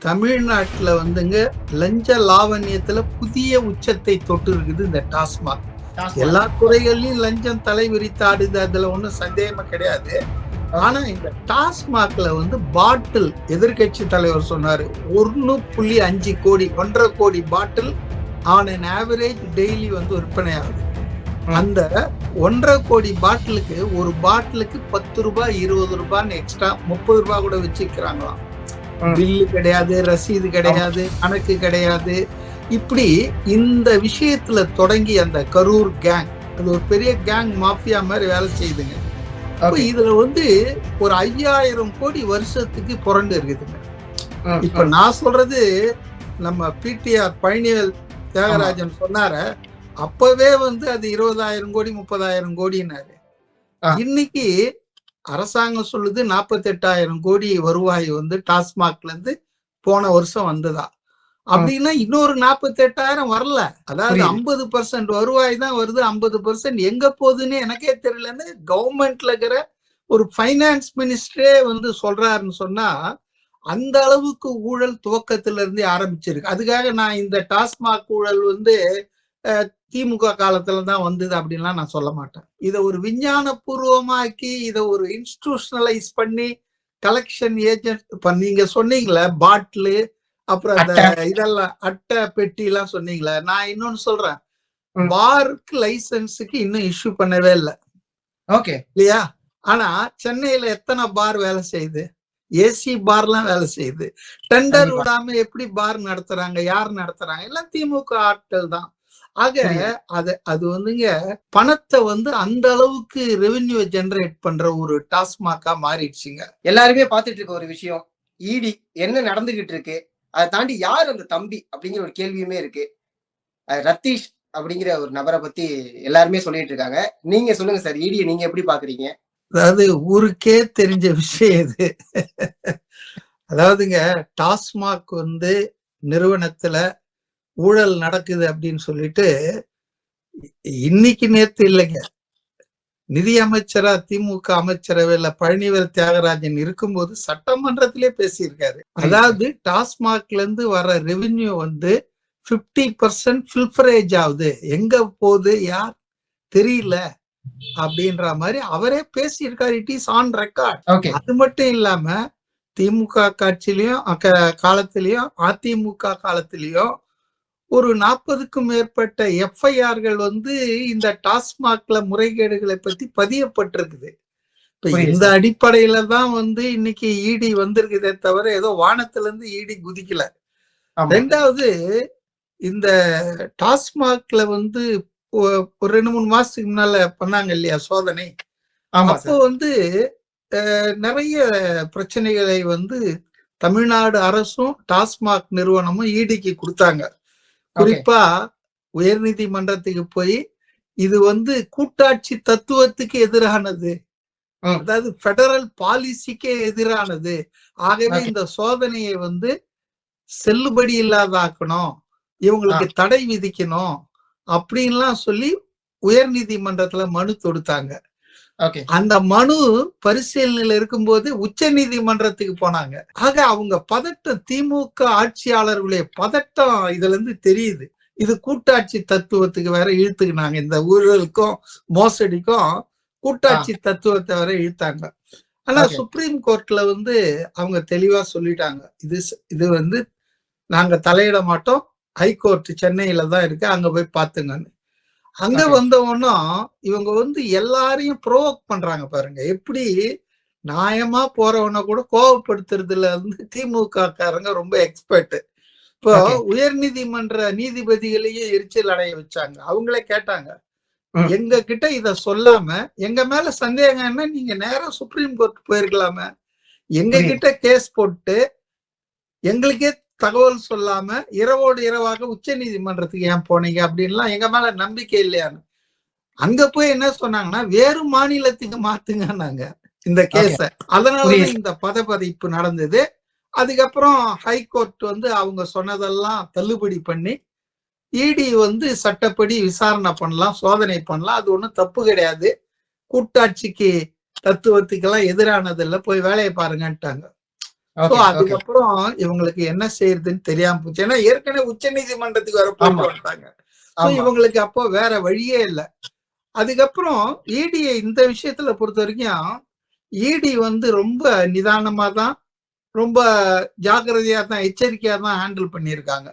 தமிழ்நாட்டுல வந்துங்க லஞ்ச லாவண்யத்துல புதிய உச்சத்தை தொட்டு இருக்குது இந்த டாஸ்மாக். எல்லா துறைகள்லயும் லஞ்சம் தலை விரித்தாடுது, அதுல ஒண்ணும் சந்தேகமா கிடையாது. ஆனா இந்த டாஸ்மாக்ல வந்து பாட்டில், எதிர்கட்சி தலைவர் சொன்னாரு 1.5 கோடி 1.5 கோடி பாட்டில் ஆன் அன் ஆவரேஜ் டெய்லி வந்து விற்பனை ஆகுது. அந்த 1.5 கோடி பாட்டிலுக்கு ஒரு பாட்டிலுக்கு 10 ரூபாய் 20 ரூபான்னு எக்ஸ்ட்ரா 30 ரூபாய் கூட வச்சுக்கிறாங்களாம். பில்லு கிடையாது, ரசீது கிடையாது, கணக்கு கிடையாது. இப்படி இந்த விஷயத்துல தொடங்கி அந்த கரூர் கேங், அது ஒரு பெரிய கேங் மாஃபியா மாதிரி வேலை செய்யுதுங்க. இதுல வந்து ஒரு 5000 கோடி வருஷத்துக்கு புரண்டு இருக்குதுங்க. இப்ப நான் சொல்றது நம்ம பிடிஆர் பழனிவேல் தியாகராஜன் சொன்னார, அப்பவே வந்து அது 20,000 கோடி 30,000 கோடினாரு. இன்னைக்கு அரசாங்கம் சொல்லுது 48,000 கோடி வருவாய் வந்து டாஸ்மாக்ல இருந்து போன வருஷம் வந்ததா. அப்படின்னா இன்னொரு 48,000 வரல. அதாவது 50% வருவாய் தான் வருது, 50% எங்க போகுதுன்னு எனக்கே தெரியலன்னு கவர்மெண்ட்ல இருக்கிற ஒரு ஃபைனான்ஸ் மினிஸ்டரே வந்து சொல்றாருன்னு சொன்னா, அந்த அளவுக்கு ஊழல் துவக்கத்துல இருந்தே ஆரம்பிச்சிருக்கு. அதுக்காக நான் இந்த டாஸ்மாக் ஊழல் வந்து திமுக காலத்துல தான் வந்தது அப்படின்லாம் நான் சொல்ல மாட்டேன். இதை ஒரு விஞ்ஞான பூர்வமாக்கி இதை ஒரு இன்ஸ்டிடியூஷனலைஸ் பண்ணி கலெக்ஷன் ஏஜென்ட், இப்ப நீங்க சொன்னீங்களே பாட்டிலு, அப்புறம் அந்த இதெல்லாம் அட்டை பெட்டி எல்லாம் சொன்னீங்களே, நான் இன்னொன்னு சொல்றேன், பாருக்கு லைசன்ஸுக்கு இன்னும் இஷ்யூ பண்ணவே இல்லை. ஓகே இல்லையா? ஆனா சென்னையில எத்தனை பார் வேலை செய்யுது? ஏசி பார்லாம் வேலை செய்யுது. டெண்டர் விடாம எப்படி பார் நடத்துறாங்க? யார் நடத்துறாங்க? எல்லாம் திமுக ஆட்கள் தான். ஆக அது வந்துங்க பணத்தை வந்து அந்த அளவுக்கு ரெவென்யூ ஜெனரேட் பண்ற ஒரு டாஸ்மாக்கா மாறிடுச்சுங்க. எல்லாருமே பார்த்துட்டு இருக்க ஒரு விஷயம், இடி என்ன நடந்துகிட்டு இருக்கு, அதை தாண்டி யார் அந்த தம்பி அப்படிங்கிற ஒரு கேள்வியுமே இருக்கு. ரத்தீஷ் அப்படிங்கிற ஒரு நபரை பத்தி எல்லாருமே சொல்லிட்டு இருக்காங்க. நீங்க சொல்லுங்க சார், இடியை நீங்க எப்படி பாக்குறீங்க? அதாவது ஊருக்கே தெரிஞ்ச விஷயம் இது. அதாவதுங்க டாஸ்மாக் வந்து நிறுவனத்துல ஊழல் நடக்குது அப்படின்னு சொல்லிட்டு இன்னைக்கு நேத்து இல்லைங்க, நிதி அமைச்சரா திமுக அமைச்சரவையில பழனிவேல் தியாகராஜன் இருக்கும்போது சட்டமன்றத்திலே பேசியிருக்காரு. அதாவது டாஸ்மாக்ல இருந்து வர ரெவென்யூ வந்து 50% ஃபில்ஃபரேஜ் ஆகுது, எங்க போகுது யார் தெரியல அப்படின்ற மாதிரி அவரே பேசியிருக்காரு. It is on record. அது மட்டும் இல்லாம திமுக காட்சியிலயும் காலத்திலயும் அதிமுக காலத்திலயும் ஒரு 40க்கும் மேற்பட்ட எஃப்ஐஆர்கள் வந்து இந்த டாஸ்மாக்ல முறைகேடுகளை பத்தி பதியப்பட்டிருக்குது. இப்ப இந்த அடிப்படையில தான் வந்து இன்னைக்கு இடி வந்திருக்குதே தவிர ஏதோ வானத்துல இருந்து இடி குதிக்கல. ரெண்டாவது, இந்த டாஸ்மாக்ல வந்து ஒரு 2-3 மாசத்துக்கு முன்னால பண்ணாங்க இல்லையா சோதனை, அப்போ வந்து நிறைய பிரச்சனைகளை வந்து தமிழ்நாடு அரசும் டாஸ்மாக் நிறுவனமும் இடிக்கு கொடுத்தாங்க. குறிப்பா உயர் நீதிமன்றத்துக்கு போய் இது வந்து கூட்டாட்சி தத்துவத்துக்கு எதிரானது, அதாவது பெடரல் பாலிசிக்கே எதிரானது, ஆகவே இந்த சோதனையை வந்து செல்லுபடி இல்லாதாக்கணும், இவங்களுக்கு தடை விதிக்கணும் அப்படின்லாம் சொல்லி உயர் நீதிமன்றத்துல மனு தொடுத்தாங்க. அந்த மனு பரிசீலனையில இருக்கும்போது உச்ச நீதிமன்றத்துக்கு போனாங்க. ஆக அவங்க பதட்டம், திமுக ஆட்சியாளர்களுடைய பதட்டம் இதுல இருந்து தெரியுது. இது கூட்டாட்சி தத்துவத்துக்கு வேற இழுத்துக்கினாங்க. இந்த ஊழலுக்கும் மோசடிக்கும் கூட்டாட்சி தத்துவத்தை வேற இழுத்தாங்க. ஆனா சுப்ரீம் கோர்ட்ல வந்து அவங்க தெளிவா சொல்லிட்டாங்க, இது வந்து நாங்க தலையிட மாட்டோம், ஹைகோர்ட் சென்னையில தான் இருக்கு, அங்க போய் பாத்துங்கன்னு. அங்க வந்தவனும் இவங்க வந்து எல்லாரையும் ப்ரோவோக் பண்றாங்க பாருங்க. எப்படி நியாயமா போறவன கூட கோபப்படுத்துறதுல வந்து திமுக காரங்க ரொம்ப எக்ஸ்பர்ட். இப்போ உயர் நீதிமன்ற நீதிபதிகளையும் எரிச்சல் அடைய வச்சாங்க. அவங்களே கேட்டாங்க, எங்க கிட்ட இத சொல்லாம எங்க மேல சந்தேகம்னா நீங்க நேரம் சுப்ரீம் கோர்ட் போயிருக்கலாம, எங்க கிட்ட கேஸ் போட்டு எங்களுக்கே தகவல் சொல்லாம இரவோடு இரவாக உச்ச நீதிமன்றத்துக்கு ஏன் போனீங்க அப்படின்லாம் எங்க மேல நம்பிக்கை இல்லையான்னு. அங்க போய் என்ன சொன்னாங்கன்னா, வேறு மாநிலத்துக்கு மாத்துங்கன்னாங்க இந்த கேஸ. அதனாலதான் இந்த பதப்பதிப்பு நடந்தது. அதுக்கப்புறம் ஹைகோர்ட் வந்து அவங்க சொன்னதெல்லாம் தள்ளுபடி பண்ணி இடி வந்து சட்டப்படி விசாரணை பண்ணலாம், சோதனை பண்ணலாம், அது ஒண்ணும் தப்பு கிடையாது, கூட்டாட்சிக்கு தத்துவத்துக்கெல்லாம் எதிரானது இல்லை, போய் வேலையை பாருங்கன்ட்டாங்க. So okay, okay. அதுக்கப்புறம் இவங்களுக்கு என்ன செய்யறதுன்னு தெரியாம போச்சு. ஏன்னா ஏற்கனவே உச்ச நீதிமன்றத்துக்கு வர போயிட்டு ஆமா, வந்துட்டாங்க. சோ ஆமா. இவங்களுக்கு அப்போ வேற வழியே இல்ல. அதுக்கப்புறம் இடியை இந்த விஷயத்துல பொறுத்த வரைக்கும் இடி வந்து ரொம்ப நிதானமா தான், ரொம்ப ஜாக்கிரதையா தான், எச்சரிக்கையா தான் ஹேண்டில் பண்ணியிருக்காங்க.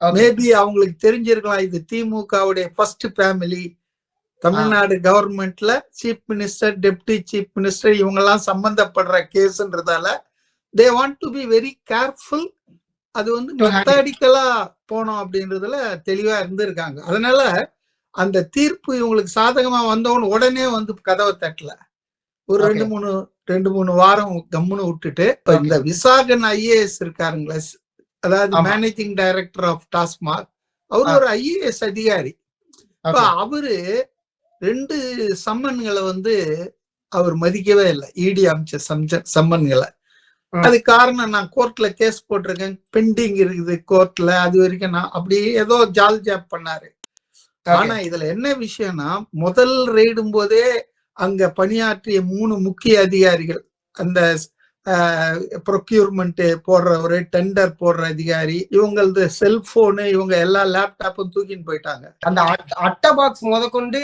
ஓகே. மேபி அவங்களுக்கு தெரிஞ்சிருக்கலாம் இது திமுகவுடைய ஃபர்ஸ்ட் ஃபேமிலி. ஆ. தமிழ்நாடு கவர்மெண்ட்ல chief minister, deputy chief minister இவங்கெல்லாம் சம்பந்தப்படுற கேஸ்ன்றதால they want to be very careful. அது வந்து டு ஹேண்டில். மெத்தடிக்கலா போனோம் அப்படின்றதுல தெளிவா இருந்திருக்காங்க. அதனால அந்த தீர்ப்பு இவங்களுக்கு சாதகமா வந்தவொன்னு உடனே வந்து கதவை தட்டல. ஒரு ஓகே, 2, 3 வாரம் கம்முன்னு விட்டுட்டு, இப்ப ஓகே. இந்த விசாகன் ஐஏஎஸ் இருக்காருங்களே, அதாவது ஆமா. மேனேஜிங் டைரக்டர் ஆஃப் டாஸ்மாக், அவரு ஆ. ஒரு ஐஏஎஸ் அதிகாரி. இப்ப ஓகே. அவரு 2 சம்மன்களை வந்து அவர் மதிக்கவே இல்லை. இடி அமைச்ச சம்மன்களை. ம். அது காரணம் நான் கோர்ட்ல கேஸ் போட்டிருக்கேன், பெண்டிங் இருக்குது கோர்ட்ல, அது வரைக்கும் நான் அப்படி ஏதோ ஜால் ஜாப் பண்ணாரு. ஓகே. ஆனா இதுல என்ன விஷயம்னா, முதல் ரெய்டும் போதே அங்க பணியாற்றிய 3 முக்கிய அதிகாரிகள், அந்த ப்ரொக்யூர்மெண்ட் போடுறவரு, டெண்டர் போடுற அதிகாரி, இவங்களது செல்போனு, இவங்க எல்லா லேப்டாப்பும் தூக்கின்னு போயிட்டாங்க. அந்த அட்டை பாக்ஸ் முதற்கொண்டு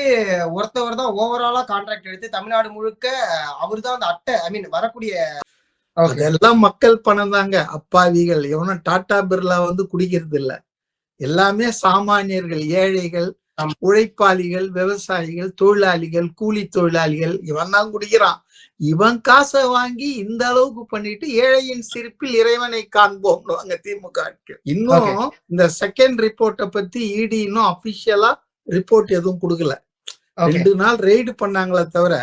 ஒருத்தவர் தான் ஓவராலா கான்ட்ராக்ட் எடுத்து தமிழ்நாடு முழுக்க அவர்தான் அந்த அட்டை ஐ மீன் வரக்கூடிய. ஓகே, அதெல்லாம் மக்கள் பணம் தாங்க, அப்பாவிகள். எவனும் டாடா பிர்லா வந்து குடிக்கிறது இல்ல. எல்லாமே சாமானியர்கள், ஏழைகள், ஆமா. உழைப்பாளிகள், விவசாயிகள், தொழிலாளிகள், கூலி தொழிலாளிகள், இவன் தான் குடிக்கிறான். இவன் காசை வாங்கி இந்த அளவுக்கு பண்ணிட்டு ஏழையின் சிரிப்பில் இறைவனை காண்போம் திமுக ஆட்கள். ஓகே, இன்னும் இந்த செகண்ட் ரிப்போர்ட்டை பத்தி இடி இன்னும் அபிஷியலா ரிப்போர்ட் எதுவும் கொடுக்கல. ஓகே. 2 நாள் ரெய்டு பண்ணாங்களே தவிர,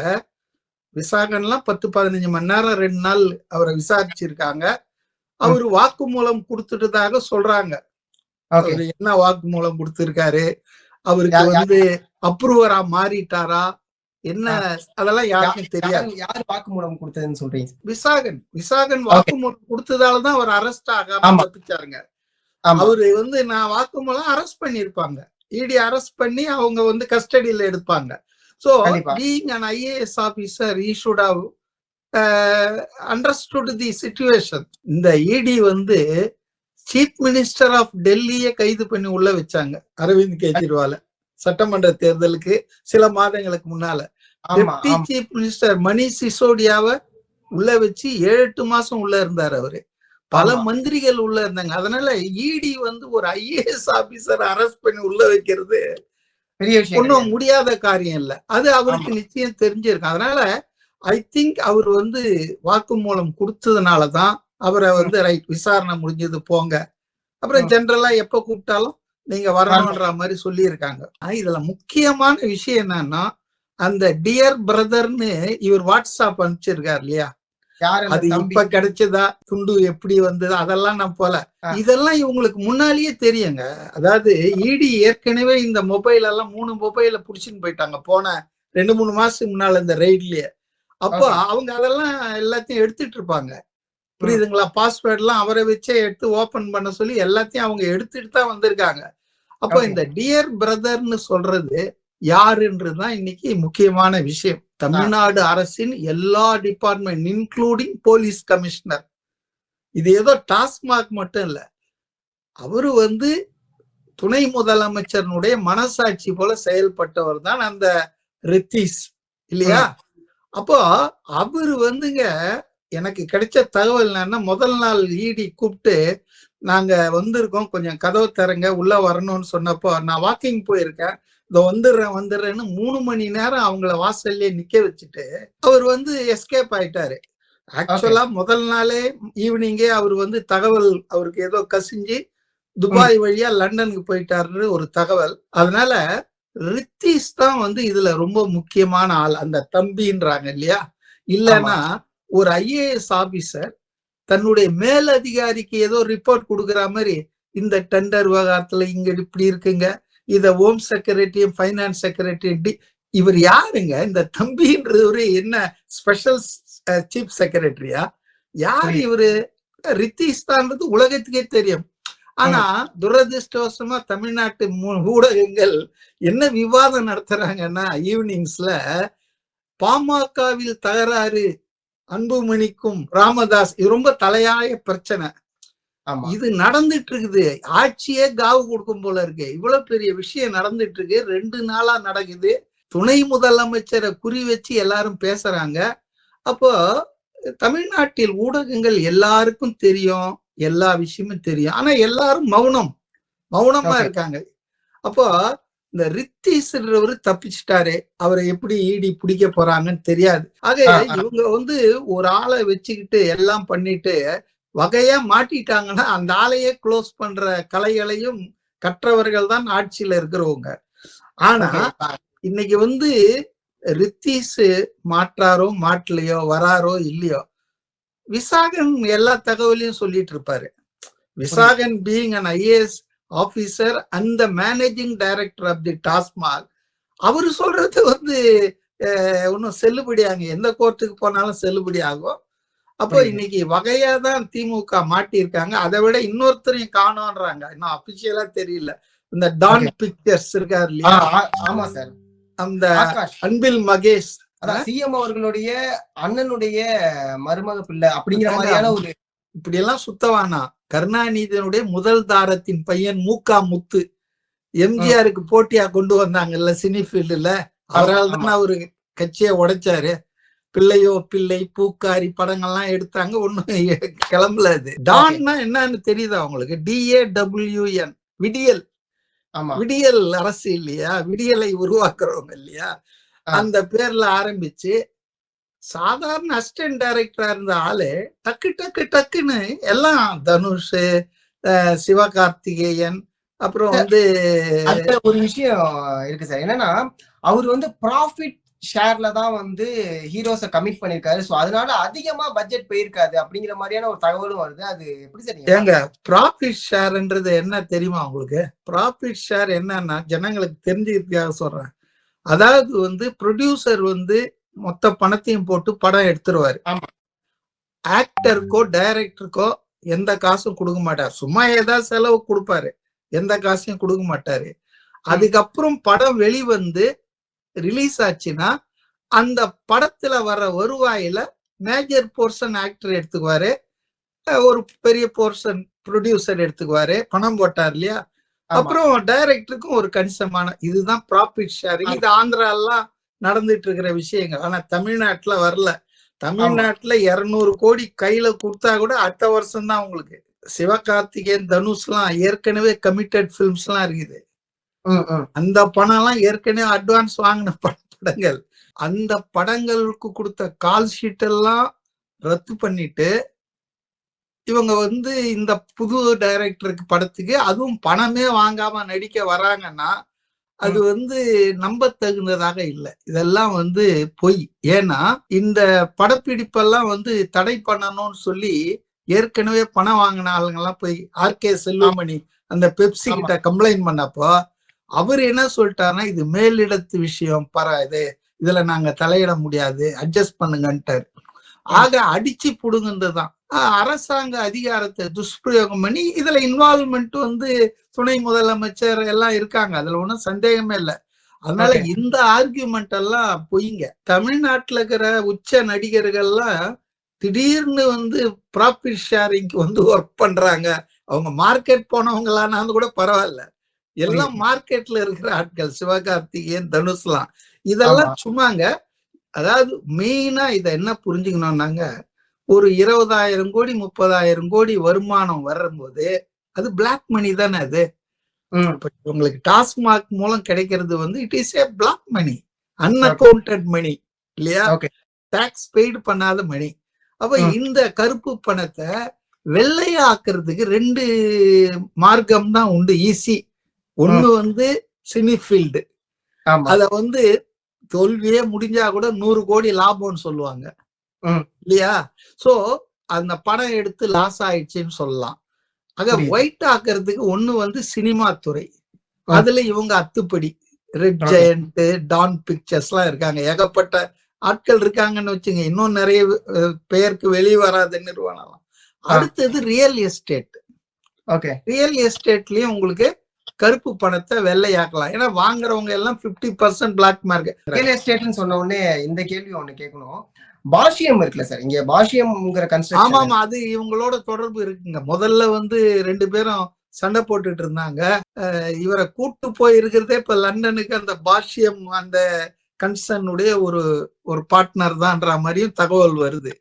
விசாகன்லாம் 10-15 மணி நேரம் 2 நாள் அவரை விசாரிச்சிருக்காங்க. ம். அவரு வாக்குமூலம் கொடுத்துட்டதாக சொல்றாங்க. ஓகே. அவரு என்ன வாக்குமூலம் கொடுத்திருக்காரு, அவருக்கு யார் யார் வந்து அப்ரூவரா மாறிட்டாரா என்ன, ஆ. அதெல்லாம் யா யாருக்கும் தெரியாது. யார் வாக்குமூலம் குடுத்ததுன்னு சொல்றீங்க? விசாகன் ஓகே. வாக்குமூலம் கொடுத்ததாலதான் அவர் அரெஸ்ட் ஆகாம ஆமா, தப்பிச்சாருங்க. ஆமா. அவரு வந்து நான் வாக்குமூலம் அரெஸ்ட் பண்ணிருப்பாங்க. இடி அரெஸ்ட் பண்ணி அவங்க வந்து கஸ்டடியில எடுப்பாங்க. சோ கண்டிப்பா. Being an IAS officer he should have understood the situation. இந்த இடி வந்து சீஃப் மினிஸ்டர் ஆஃப் டெல்லியை கைது பண்ணி உள்ள வச்சாங்க, அரவிந்த் கெஜ்ரிவால, சட்டமன்ற தேர்தலுக்கு சில மாதங்களுக்கு முன்னால. ஆமா, டெப்டி ஆமா. சீஃப் மினிஸ்டர் மணிஷ் சிசோடியாவை உள்ள வச்சு 7-8 மாசம் உள்ள இருந்தார் அவரு. பல ஆமா. மந்திரிகள் உள்ள இருந்தாங்க. அதனால இடி வந்து ஒரு IAS ஆபீசர் அரெஸ்ட் பண்ணி உள்ள வைக்கிறது பெரிய விஷயம் ஒன்றும் கிடையாது. முடியாத காரியம் இல்ல. அது ஆமா, அவருக்கு நிச்சயம் தெரிஞ்சிருக்கும். அதனால ஐ திங்க் அவர் வந்து வாக்குமூலம் கொடுத்ததுனாலதான் அவரை ம், வந்து ரைட் விசாரணை முடிஞ்சது போங்க, அப்புறம் ம். ஜெனரலா எப்ப கூப்பிட்டாலும் நீங்க வரணும். வரணும்ன்ற மாதிரி சொல்லி இருக்காங்க. இதுல முக்கியமான விஷயம் என்னன்னா, அந்த டியர் பிரதர்னு இவர் வாட்ஸ்அப் அனுப்பிச்சிருக்காரு இல்லையா, யார் அந்த அது தம்பி? இப்ப கிடைச்சதா, துண்டு எப்படி வந்தது, அதெல்லாம் நான் போல. ஆ. இதெல்லாம் இவங்களுக்கு முன்னாலேயே தெரியுங்க. அதாவது இடி ஏற்கனவே இந்த மொபைல் எல்லாம் 3 மொபைல புடிச்சுன்னு போயிட்டாங்க போன 2-3 மாசத்துக்கு முன்னால இந்த ரெய்ட்லயே. அப்போ ஓகே. அவங்க அதெல்லாம் எல்லாத்தையும் எடுத்துட்டு இருப்பாங்க. ம். புரியுதுங்களா? பாஸ்வேர்ட் எல்லாம் அவரை வச்சே எடுத்து ஓபன் பண்ண சொல்லி எல்லாத்தையும் அவங்க எடுத்துட்டு தான் வந்திருக்காங்க. அப்போ ஓகே. இந்த டியர் பிரதர்னு சொல்றது யாருன்றதுதான் இன்னைக்கு முக்கியமான விஷயம். ஆ. தமிழ்நாடு அரசின் எல்லா டிபார்ட்மெண்ட் இன்க்ளூடிங் போலீஸ் கமிஷனர். இது ஏதோ டாஸ்மாக் மட்டும் இல்ல. அவரு வந்து துணை முதலமைச்சருடைய மனசாட்சி போல செயல்பட்டவர் தான் அந்த ரித்தீஷ் இல்லையா? ம். அப்போ அவரு வந்துங்க, எனக்கு கிடைச்ச தகவல் என்னன்னா, முதல் நாள் இடி கூப்பிட்டு நாங்க வந்திருக்கோம், கொஞ்சம் கதவு திறங்க, உள்ள வரணும்னு சொன்னப்போ நான் வாக்கிங் போயிருக்கேன், இதோ வந்துடுறேன்னு 3 மணி நேரம் அவங்கள வாசல்லே நிக்க வச்சுட்டு அவர் வந்து எஸ்கேப் ஆயிட்டாரு. ஓகே. ஆக்சுவலா முதல் நாளே ஈவினிங்கே அவர் வந்து தகவல் அவருக்கு ஏதோ கசிஞ்சு ம். துபாய் வழியா லண்டனுக்கு போயிட்டாருன்னு ஒரு தகவல். அதனால ரித்தீஷ் தான் வந்து இதுல ரொம்ப முக்கியமான ஆள். அந்த தம்பின்றாங்க இல்லையா? ஆமா, இல்லன்னா ஒரு ஐஏஎஸ் ஆபீசர் தன்னுடைய மேல் அதிகாரிக்கு ஏதோ ரிப்போர்ட் கொடுக்குற மாதிரி, இந்த டெண்டர் விவகாரத்துல இங்க இப்படி இருக்குங்க, இத ஹோம் செக்ரட்டரியும் ஃபைனான்ஸ் செக்ரட்டரி இவர் யாருங்க? இந்த தம்பின்றவரு என்ன ஸ்பெஷல் சீஃப் செக்ரட்டரியா? யார் புரியுது. இவரு? ரித்தீஷ் தான்றது உலகத்துக்கே தெரியும். ஆனா ம். துரதிர்ஷ்டவசமா தமிழ்நாட்டு ஊடகங்கள் என்ன விவாதம் நடத்துறாங்கன்னா ஈவினிங்ஸ்ல, பாமகவில் தகராறு அன்புமணிக்கும் ராமதாஸ் இது ரொம்ப தலையாய பிரச்சனை. இது நடந்துட்டு இருக்குது. ஆட்சியே காவு கொடுக்கும் போல இருக்கு. இவ்வளவு பெரிய விஷயம் நடந்துட்டு இருக்கு. 2 நாளா நடக்குது. துணை முதலமைச்சரை குறி வச்சு எல்லாரும் பேசுறாங்க. அப்போ தமிழ்நாட்டில் ஊடகங்கள் எல்லாருக்கும் தெரியும், எல்லா விஷயமும் தெரியும். ஆனா எல்லாரும் மௌனமா இருக்காங்க. அப்போ இந்த ரித்தீஷ்ன்றவரு தப்பிச்சிட்டாரு. அவரை எப்படி ஈடி பிடிக்க போறாங்கன்னு தெரியாது. ஆக இவங்க ஒரு ஆளை வச்சுக்கிட்டு எல்லாம் பண்ணிட்டு வகையா மாட்டிட்டாங்கன்னா அந்த ஆளையே க்ளோஸ் பண்ற கலைகளையும் கற்றவர்கள் தான் ஆட்சியில இருக்கிறவங்க. ஆனா இன்னைக்கு ரித்தீஷ் மாற்றாரோ மாட்டலையோ வராரோ இல்லையோ, விசாகன் எல்லா தகவலையும் சொல்லிட்டு இருப்பாரு. Visakan being an IAS officer and the managing director of the TASMAC, அவரு சொல்றது ஒன்னும் செல்லுபடியாங்க, எந்த கோர்ட்டுக்கு போனாலும் செல்லுபடி ஆகும். அப்போ இன்னைக்கு வகையா தான் திமுக மாட்டிருக்காங்க. அதை விட இன்னொருத்தரையும் காணோன்றாங்க. இன்னும் அபிஷியலா தெரியல. இந்த டான் பிக்சர்ஸ் இருக்காரு இல்லையா, ஆமா சார், அந்த அன்பில் மகேஷ், சிஎம் அவர்களுடைய அண்ணனுடைய மருமக பிள்ளை அப்படிங்கிற மாதிரியான ஒரு இப்படி எல்லாம் சுத்தவானா. கருணாநிதியினுடைய முதல் தாரத்தின் பையன் மூக்கா முத்து எம்ஜிஆருக்கு போட்டியா கொண்டு வந்தாங்கல்ல சினி ஃபீல்டுல, அவரால் தான் அவரு கட்சியை உடைச்சாரு. பிள்ளையோ பிள்ளை, பூக்காரி படங்கள்லாம் எடுத்தாங்க, ஒண்ணும் கிளம்பல. அது டான்னா என்னன்னு தெரியுதா உங்களுக்கு? DAWN, விடியல். விடியல் அரசு இல்லையா, விடியலை உருவாக்குறவங்க இல்லையா, அந்த பேர்ல ஆரம்பிச்சு சாதாரண அசிஸ்டன்ட் டைரக்டரா இருந்த ஆளு டக்குன்னு எல்லாம் தனுஷ், சிவகார்த்திகேயன், அப்புறம் ஒரு விஷயம் இருக்கு சார். என்னன்னா அவர் ப்ராஃபிட் ஷேர்ல தான் ஹீரோஸை கமிட் பண்ணிருக்காரு. சோ அதனால அதிகமா பட்ஜெட் போயிருக்காது அப்படிங்கிற மாதிரியான ஒரு தகவலும் வருது. அது எப்படி சார்? ஏங்க ப்ராஃபிட் ஷேர்ன்றது என்ன தெரியுமா உங்களுக்கு? ப்ராஃபிட் ஷேர் என்னன்னா ஜனங்களுக்கு தெரிஞ்சுக்கிறதுக்காக சொல்றேன். அதாவது ப்ரொடியூசர் மொத்த பணத்தையும் போட்டு படம் எடுத்துருவாரு. ஆக்டருக்கோ டைரக்டருக்கோ எந்த காசும் கொடுக்க மாட்டார். சும்மா ஏதாவது செலவு கொடுப்பாரு, எந்த காசையும் கொடுக்க மாட்டாரு. அதுக்கப்புறம் படம் வெளிவந்து ரிலீஸ் ஆச்சுன்னா அந்த படத்துல வர்ற வருவாயில மேஜர் போர்ஷன் ஆக்டர் எடுத்துக்குவாரு, ஒரு பெரிய போர்ஷன் ப்ரொடியூசர் எடுத்துக்குவாரு, பணம் போட்டார் இல்லையா. அப்புறம் டைரக்டருக்கும் ஒரு கணிசமான, இதுதான் ப்ராஃபிட் ஷேரிங். இது ஆந்திராலாம் நடந்துட்டு இருக்கிற விஷயங்கள். ஆனா தமிழ்நாட்டுல வரல. தமிழ்நாட்டுல 200 கோடி கையில கொடுத்தா கூட அடுத்த வருஷம் தான் உங்களுக்கு. சிவகார்த்திகேயன், தனுஷ் எல்லாம் ஏற்கனவே கமிட்டட் பிலிம்ஸ் எல்லாம் இருக்குது. அந்த பணம் எல்லாம் ஏற்கனவே அட்வான்ஸ் வாங்கின படங்கள். அந்த படங்களுக்கு கொடுத்த கால் ஷீட் எல்லாம் ரத்து பண்ணிட்டு இவங்க இந்த புது டைரக்டருக்கு படத்துக்கு அதுவும் பணமே வாங்காம நடிக்க வராங்கன்னா அது நம்ப தகுந்ததாக இல்லை. இதெல்லாம் பொய். ஏன்னா இந்த படப்பிடிப்பெல்லாம் தடை பண்ணணும்னு சொல்லி ஏற்கனவே பணம் வாங்கின ஆளுங்கெல்லாம் போய் RK செல்வமணி அந்த பெப்சி கிட்ட கம்ப்ளைண்ட் பண்ணப்போ அவர் என்ன சொல்லிட்டாருன்னா, இது மேலிடத்து விஷயம், இதுல நாங்க தலையிட முடியாது, அட்ஜஸ்ட் பண்ணுங்கன்ட்டாரு. ஆக அடிச்சு புடுங்கன்றதுதான். அரசாங்க அதிகாரத்தை துஷ்பிரயோகம் பண்ணி இதுல இன்வால்வ்மெண்ட் துணை முதலமைச்சர் எல்லாம் இருக்காங்க, அதுல ஒன்றும் சந்தேகமே இல்லை. அதனால இந்த ஆர்கியூமெண்ட் எல்லாம் பொய்ங்க. தமிழ்நாட்டுல இருக்கிற உச்ச நடிகர்கள்லாம் திடீர்னு ப்ராஃபிட் ஷேரிங்க்கு ஒர்க் பண்றாங்க. அவங்க மார்க்கெட் போனவங்களானா கூட பரவாயில்ல, எல்லாம் மார்க்கெட்ல இருக்கிற ஆட்கள். சிவகார்த்திகேயன், தனுஷ்லாம் இதெல்லாம் சும்மாங்க. அதாவது மெயினா இத என்ன புரிஞ்சுக்கணும்னாங்க, ஒரு 20,000 கோடி 30,000 கோடி வருமானம் வரும்போது அது பிளாக் மணி தானே. அது உங்களுக்கு டாஸ்மாக் மூலம் கிடைக்கிறது it is a black money, unaccounted money இல்லையா, டாக்ஸ் பெய்டு பண்ணாத மணி. அப்ப இந்த கருப்பு பணத்தை வெள்ளையாக்குறதுக்கு 2 மார்க்கம் தான் உண்டு, ஈஸி. ஒண்ணு சினி ஃபீல்டு, அத தோல்வியே முடிஞ்சா கூட 100 கோடி லாபம்னு சொல்லுவாங்க இல்லையா. சோ அந்த படம் எடுத்து லாஸ் ஆயிடுச்சுன்னு சொல்லலாம். ஆக ஒயிட் ஆக்குறதுக்கு ஒண்ணு சினிமா துறை, அதுல இவங்க அத்துப்படி ரெட் ஜெயண்ட், டான் பிக்சர்ஸ் எல்லாம் இருக்காங்க, ஏகப்பட்ட ஆட்கள் இருக்காங்கன்னு வச்சுங்க. இன்னும் நிறைய பெயருக்கு வெளியே வராத நிறுவனம். அடுத்தது ரியல் எஸ்டேட். ரியல் எஸ்டேட்லயும் உங்களுக்கு கருப்பு பணத்தை வெள்ளையாக்கலாம். ஏன்னா வாங்குறவங்க எல்லாம் 50% பிளாக் மார்க்கெட். ரியல் எஸ்டேட்னு சொன்ன உடனே இந்த கேள்வி ஒண்ணு கேட்கணும். பாஷ்யம் இருக்குல்ல சார், இங்க பாஷ்யம்ங்கிற ஆமா கன்ஸ்ட்ரக்ஷன் ஆமா அது இவங்களோட தொடர்பு இருக்குங்க. முதல்ல வந்து 2 பேரும் சண்டை போட்டுட்டு இருந்தாங்க. இவரை கூட்டு போய் இருக்கிறதே இப்ப லண்டனுக்கு அந்த பாஷ்யம் அந்த கன்சர்னுடைய ஒரு பார்ட்னர் தான்ன்ற மாதிரியும் தகவல் வருது.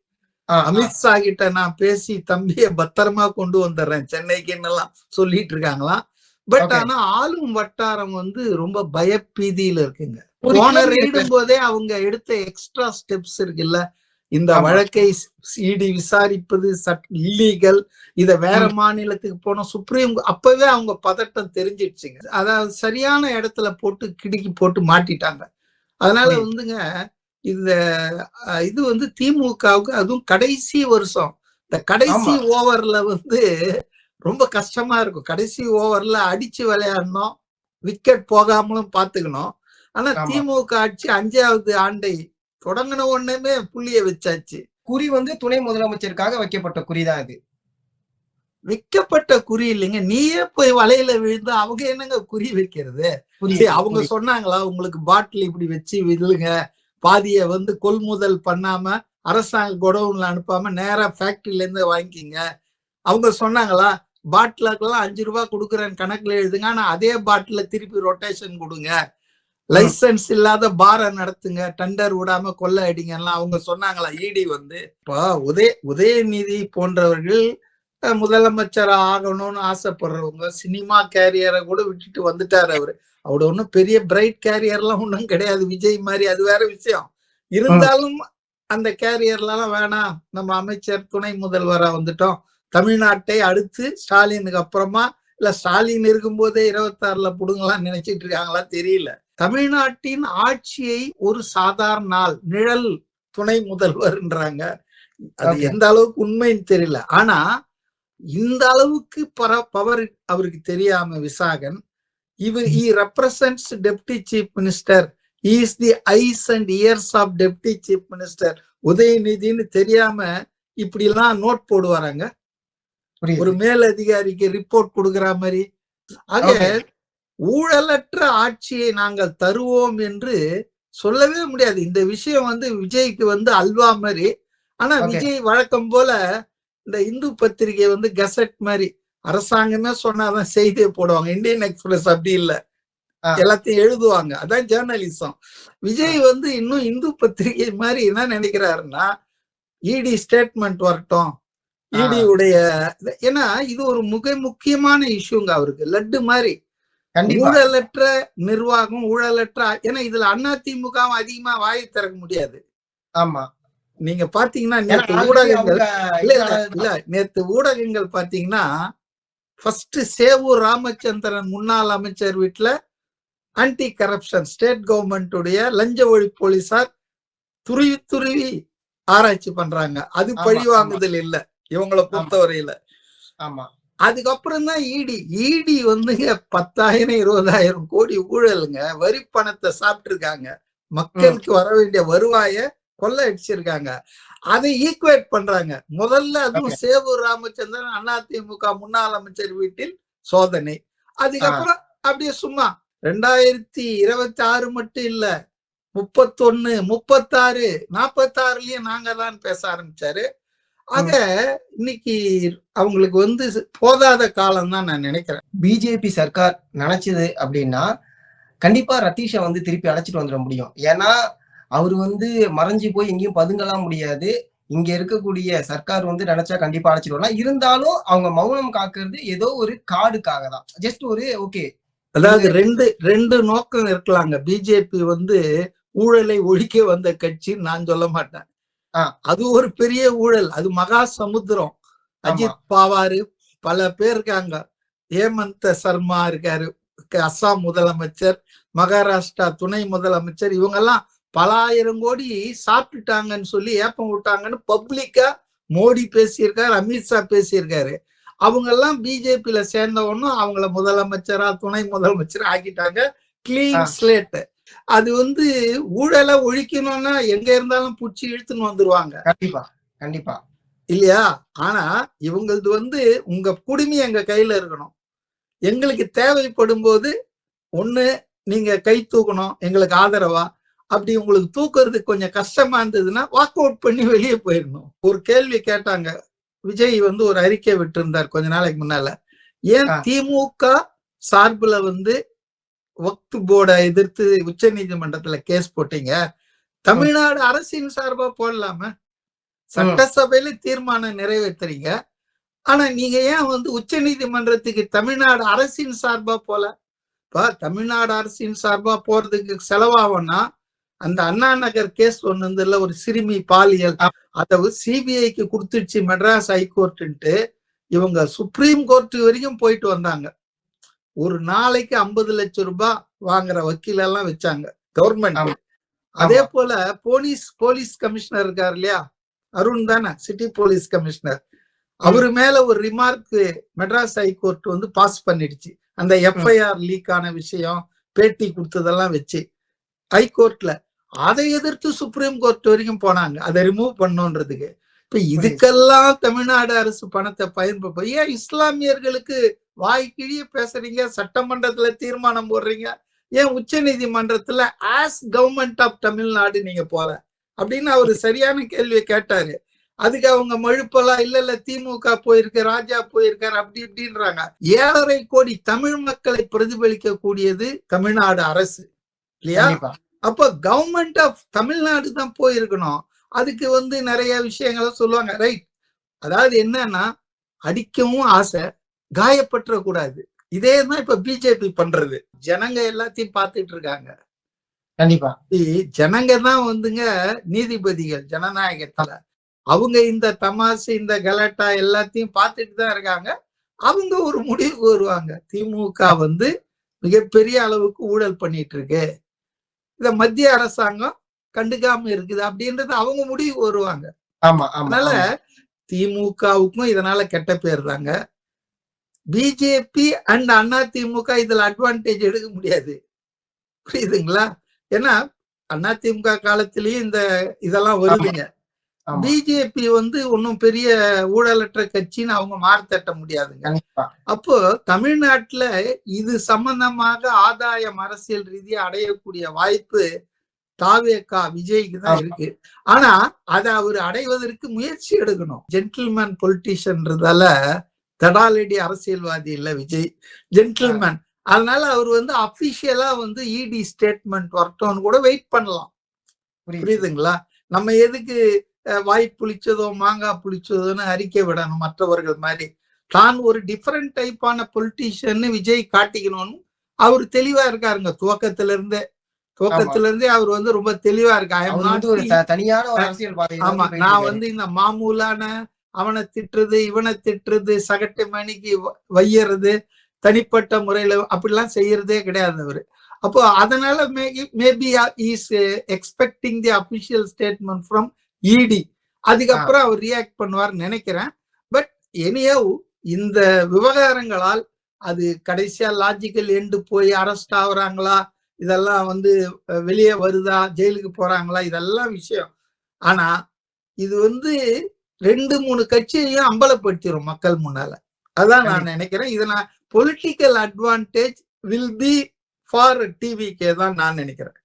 அமித்ஷா கிட்ட நான் பேசி தம்பிய பத்திரமா கொண்டு வந்துடுறேன் சென்னைக்குன்னு எல்லாம் சொல்லிட்டு இருக்காங்களாம். பட் ஆனா ஆளும் வட்டாரம் வந்து ரொம்ப பயப்பீதியில இருக்குங்க. போன ரெய்டும் போதே அவங்க எடுத்த எக்ஸ்ட்ரா ஸ்டெப்ஸ் இருக்குல்ல, இந்த வழக்கை சிடி விசாரிப்பது இல்லீகல், இத வேற மாநிலத்துக்கு போன சுப்ரீம் அப்பவே அவங்க பதட்டம் தெரிஞ்சிடுச்சுங்க. அதாவது சரியான இடத்துல போட்டு கிடுக்கி போட்டு மாட்டிட்டாங்க. அதனால வந்துங்க இந்த இது வந்து திமுகவுக்கு அதுவும் கடைசி வருஷம் இந்த கடைசி ஓவர்ல வந்து ரொம்ப கஷ்டமா இருக்கும். கடைசி ஓவர்ல அடிச்சு விளையாடணும், விக்கெட் போகாமலும் பாத்துக்கணும். ஆனா திமுக ஆட்சி 5வது ஆண்டை தொடங்கின உடனே புள்ளிய வச்சாச்சு. குறி வந்து துணை முதலமைச்சருக்காக வைக்கப்பட்ட குறிதான் இது. வைக்கப்பட்ட குறி இல்லைங்க, நீயே போய் வலையில விழுந்து அவங்க என்னங்க குறி வைக்கிறது? அவங்க சொன்னாங்களா உங்களுக்கு பாட்டில் இப்படி வச்சு விழுங்க, பாதிய வந்து கொள்முதல் பண்ணாம அரசாங்க குடவுன்ல அனுப்பாம நேரா ஃபேக்டரியில இருந்து வாங்கிக்கிங்க, அவங்க சொன்னாங்களா? பாட்டிலுக்கெல்லாம் 5 ரூபாய் கொடுக்குறேன்னு கணக்குல எழுதுங்க, ஆனா அதே பாட்டில திருப்பி ரொட்டேஷன் கொடுங்க, லைசன்ஸ் இல்லாத பார நடத்துங்க, டெண்டர் விடாம கொள்ளை அடிங்கலாம் அவங்க சொன்னாங்களா? இடி வந்து இப்போ உதயநிதி போன்றவர்கள் முதலமைச்சர் ஆகணும்னு ஆசைப்படுறவங்க சினிமா கேரியரை கூட விட்டுட்டு வந்துட்டாரு. அவரு ஒன்னும் பெரிய பிரைட் கேரியர் எல்லாம் ஒன்றும் கிடையாது விஜய் மாதிரி, அது வேற விஷயம். இருந்தாலும் அந்த கேரியர்ல எல்லாம் வேணாம், நம்ம அமைச்சர் துணை முதல்வரா வந்துட்டோம், தமிழ்நாட்டை அடுத்து ஸ்டாலினுக்கு அப்புறமா இல்ல ஸ்டாலின் இருக்கும் போதே 26ல புடுங்கலாம் நினைச்சிட்டு இருக்காங்களா தெரியல. தமிழ்நாட்டின் ஆட்சியை ஒரு சாதாரண நாள் நிழல் துணை முதல்வர்ன்றாங்க. அது எந்த அளவுக்கு உண்மைன்னு தெரியல. ஆனா இந்த அளவுக்கு பவர் அவருக்கு தெரியாம Visakan, he represents deputy chief minister, he is the eyes and ears of deputy chief minister. உதயநிதினு தெரியாம இப்படி எல்லாம் நோட் போடுவாராங்க ஒரு மேல் அதிகாரிக்கு ரிப்போர்ட் கொடுக்கிற மாதிரி. ஆக ஊழலற்ற ஆட்சியை நாங்கள் தருவோம் என்று சொல்லவே முடியாது. இந்த விஷயம் வந்து விஜய்க்கு வந்து அல்வா மாதிரி. ஆனா விஜய் வழக்கம் போல இந்த இந்து பத்திரிகை வந்து கெசட் மாதிரி அரசாங்கமே சொன்னாதான் செய்தியை போடுவாங்க. இந்தியன் எக்ஸ்பிரஸ் அப்படி இல்ல, எல்லாத்தையும் எழுதுவாங்க. அதான் ஜேர்னலிசம். விஜய் வந்து இன்னும் இந்து பத்திரிகை மாதிரி என்ன நினைக்கிறாருன்னா, இடி ஸ்டேட்மெண்ட் வரட்டும், இடி உடைய, ஏன்னா இது ஒரு முக்கியமான இஷ்யூங்க அவருக்கு. லட்டு மாதிரி ஊழலற்ற நிர்வாகம், ஊழலற்ற, ஏன்னா இதுல அதிமுக அதிகமா வாயை திறக்க முடியாது. ஆமா, நீங்க பாத்தீங்கன்னா நேற்று ஊடகங்கள் நேற்று ஊடகங்கள் பாத்தீங்கன்னா ஃபர்ஸ்ட் சேவூர் ராமச்சந்திரன் முன்னாள் அமைச்சர் வீட்டுல ஆன்டி கரப்ஷன் ஸ்டேட் கவர்மெண்ட் உடைய லஞ்ச ஒழிப்பு போலீசார் துருவி ஆராய்ச்சி பண்றாங்க. அது பழி வாங்குதல் இல்ல இவங்களை பொறுத்தவரையில. ஆமா, அதுக்கப்புறம் தான் இடி வந்து 10,000 20,000 கோடி ஊழலுங்க. வரி பணத்தை சாப்பிட்டு இருக்காங்க, மக்களுக்கு வர வேண்டிய வருவாய கொள்ளை அடிச்சிருக்காங்க. அதை ஈக்குவேட் பண்றாங்க. முதல்ல அதுவும் சேவூர் ராமச்சந்திரன் அதிமுக முன்னாள் அமைச்சர் வீட்டில் சோதனை. அதுக்கப்புறம் அப்படியே சும்மா 2026 மட்டும் இல்ல, 31 36 46லயும் நாங்க தான் பேச ஆரம்பிச்சாரு. ஆக இன்னைக்கு அவங்களுக்கு வந்து போதாத காலம் தான் நான் நினைக்கிறேன். பிஜேபி சர்க்கார் நினைச்சது அப்படின்னா கண்டிப்பா ரத்தீஷ வந்து திருப்பி அழைச்சிட்டு வந்துட முடியும். ஏன்னா அவரு வந்து மறைஞ்சு போய் எங்கேயும் பதுங்கலாம் முடியாது. இங்க இருக்கக்கூடிய சர்க்கார் வந்து நினைச்சா கண்டிப்பா அழைச்சிட்டு வரலாம். இருந்தாலும் அவங்க மௌனம் காக்குறது ஏதோ ஒரு கார்டுக்காக தான். ஜஸ்ட் ஒரு ஓகே, அதாவது ரெண்டு நோக்கம் இருக்கலாங்க. பிஜேபி வந்து ஊழலை ஒழிக்க வந்த கட்சி நான் சொல்ல மாட்டேன். அது ஒரு பெரிய ஊழல், அது மகா சமுத்திரம். அஜித் பவார் பல பேர் இருக்காங்க, ஹேமந்த் சர்மா இருக்காரு அஸ்ஸாம் முதலமைச்சர், மகாராஷ்டிரா துணை முதலமைச்சர், இவங்க எல்லாம் பல ஆயிரம் கோடி சாப்பிட்டுட்டாங்கன்னு சொல்லி ஏப்பம் விட்டாங்கன்னு பப்ளிக்கா மோடி பேசியிருக்காரு, அமித்ஷா பேசியிருக்காரு. அவங்க எல்லாம் பிஜேபியில சேர்ந்த ஒன்னும் அவங்கள முதலமைச்சரா துணை முதலமைச்சரா ஆக்கிட்டாங்க. Clean slate. அது வந்து ஊழலை ஒழிக்கணும்னா எங்க இருந்தாலும் புடிச்சு இழுத்துன்னு வந்துருவாங்க. கண்டிப்பா கண்டிப்பா இல்லையா? ஆனா இவங்களது வந்து உங்க குடுமி எங்க கையில இருக்கணும். எங்களுக்கு தேவைப்படும் போது ஒண்ணு நீங்க கை தூக்கணும் எங்களுக்கு ஆதரவா, அப்படி உங்களுக்கு தூக்குறதுக்கு கொஞ்சம் கஷ்டமா இருந்ததுன்னா வாக் அவுட் பண்ணி வெளியே போயிடணும். ஒரு கேள்வி கேட்டாங்க, விஜய் வந்து ஒரு அறிக்கை விட்டு இருந்தார் கொஞ்ச நாளைக்கு முன்னால, ஏன் திமுக சார்புல வந்து வக்ஃப் போர்டை எதிர்த்து உச்ச நீதிமன்றத்துல கேஸ் போட்டீங்க, தமிழ்நாடு அரசின் சார்பா போடலாம, சட்டசபையில தீர்மானம் நிறைவேற்றுறீங்க, ஆனா நீங்க ஏன் வந்து உச்ச நீதிமன்றத்துக்கு தமிழ்நாடு அரசின் சார்பா போல? இப்ப தமிழ்நாடு அரசின் சார்பா போறதுக்கு செலவாகும்னா, அந்த அண்ணா நகர் கேஸ் ஒண்ணு இல்ல, ஒரு சிறுமி பாலியல், அதாவது சிபிஐக்கு கொடுத்துச்சு மெட்ராஸ் ஹைகோர்ட்ன்ட்டு இவங்க சுப்ரீம் கோர்ட் வரைக்கும் போயிட்டு வந்தாங்க. ஒரு நாளைக்கு 50 லட்சம் ரூபாய் வாங்குற வக்கீல் எல்லாம் வச்சாங்க கவர்மெண்ட். அதே போல போலீஸ் கமிஷனர் இருக்காரு இல்லையா, அருண் தானே சிட்டி போலீஸ் கமிஷனர், அவரு மேல ஒரு ரிமார்க் மெட்ராஸ் ஹைகோர்ட் வந்து பாஸ் பண்ணிடுச்சு. அந்த எஃப்ஐஆர் லீக் ஆன விஷயம், பேட்டி கொடுத்ததெல்லாம் வச்சு ஹைகோர்ட்ல அதை எதிர்த்து சுப்ரீம் கோர்ட் வரைக்கும் போனாங்க, அதை ரிமூவ் பண்ணோன்றதுக்கு. இப்ப இதுக்கெல்லாம் தமிழ்நாடு அரசு பணத்தை பயன்படுத்த, ஏன் இஸ்லாமியர்களுக்கு வாய்க்கிழிய பேசுறீங்க, சட்டமன்றத்துல தீர்மானம் போடுறீங்க, ஏன் உச்ச நீதிமன்றத்துல ஆஸ் கவர்மெண்ட் ஆஃப் தமிழ்நாடு நீங்க போல அப்படின்னு அவரு சரியான கேள்வியை கேட்டாரு. அதுக்கு அவங்க மழுப்பெல்லாம் இல்ல திமுக போயிருக்கு, ராஜா போயிருக்காரு அப்படி இப்படின்றாங்க. 7.5 கோடி தமிழ் மக்களை பிரதிபலிக்க கூடியது தமிழ்நாடு அரசு இல்லையா? அப்ப கவர்மெண்ட் ஆஃப் தமிழ்நாடு தான் போயிருக்கணும். அதுக்கு வந்து நிறைய விஷயங்களை சொல்லுவாங்க, ரைட். அதாவது என்னன்னா, அடிக்கவும் ஆசை, காயப்பற்ற கூடாது. இதே தான் இப்ப பிஜேபி பண்றது. ஜனங்க எல்லாத்தையும் பார்த்துட்டு இருக்காங்க. கண்டிப்பா ஜனங்க தான் வந்துங்க நீதிபதிகள் ஜனநாயகத்துல. அவங்க இந்த தமாசு, இந்த கலாட்டா எல்லாத்தையும் பார்த்துட்டு தான் இருக்காங்க. அவங்க ஒரு முடிவுக்கு வருவாங்க, திமுக வந்து மிகப்பெரிய அளவுக்கு ஊழல் பண்ணிட்டு இருக்கு, இத மத்திய அரசாங்கம் கண்டுக்காம இருக்குது அப்படின்றது அவங்க முடிவுக்கு வருவாங்க. அதனால திமுகவுக்கும் இதனால கெட்ட பேர் தாங்க. பிஜேபி அண்ட் அண்ணா திமுக இதுல அட்வான்டேஜ் எடுக்க முடியாது, புரியுதுங்களா? ஏன்னா அண்ணா திமுக காலத்திலயும் இந்த இதெல்லாம் வருதுங்க. பிஜேபி வந்து ஒன்னும் பெரிய ஊழலற்ற கட்சின்னு அவங்க மார்த்தட்ட முடியாதுங்க. அப்போ தமிழ்நாட்டுல இது சம்பந்தமாக ஆதாயம் அரசியல் ரீதியா அடையக்கூடிய வாய்ப்பு தாவேகா விஜய்க்கு தான் இருக்கு. ஆனா அதை அவர் அடைவதற்கு முயற்சி எடுக்கணும். ஜென்டில்மேன் பொலிட்டிஷியன்றதால தடாலடி அரசியல்வாதி இல்ல விஜய், ஜென்டில்மேன். அதனால அவர் வந்து அபிஷியலா வந்து இடி ஸ்டேட்மெண்ட் வரட்டும்னு கூட வெயிட் பண்ணலாம், புரியுதுங்களா? நம்ம எதுக்கு வாய் புளிச்சதோ மாங்காய் புளிச்சதோன்னு அறிக்கை விடணும் மற்றவர்கள் மாதிரி. தான் ஒரு டிஃபரெண்ட் டைப்பான பொலிட்டீஷியன் விஜய் காட்டிக்கணும்னு அவர் தெளிவா இருக்காருங்க. துவக்கத்துல இருந்தே அவர் வந்து ரொம்ப தெளிவா இருக்காரு. ஆமா, நான் வந்து இந்த மாமூலான அவனை திட்டுறது இவனை திட்டுறது சகட்டு மணிக்கு வையறது தனிப்பட்ட முறையில அப்படிலாம் செய்யறதே கிடையாது அவரு. அப்போ அதனால maybe is expecting the official statement from இடி. அதுக்கப்புறம் அவர் ரியாக்ட் பண்ணுவார் நினைக்கிறேன். பட் எனியோ இந்த விவகாரங்களால் அது கடைசியா லாஜிக்கல் எண்டு போய் அரெஸ்ட் ஆகுறாங்களா, இதெல்லாம் வந்து வெளியே வருதா, ஜெயிலுக்கு போறாங்களா, இதெல்லாம் விஷயம். ஆனா இது வந்து 2-3 கட்சியையும் அம்பலப்படுத்திடும் மக்கள் முன்னால. அதான் நான் நினைக்கிறேன். இதை நான் political advantage will be for TVK தான் நான் நினைக்கிறேன்.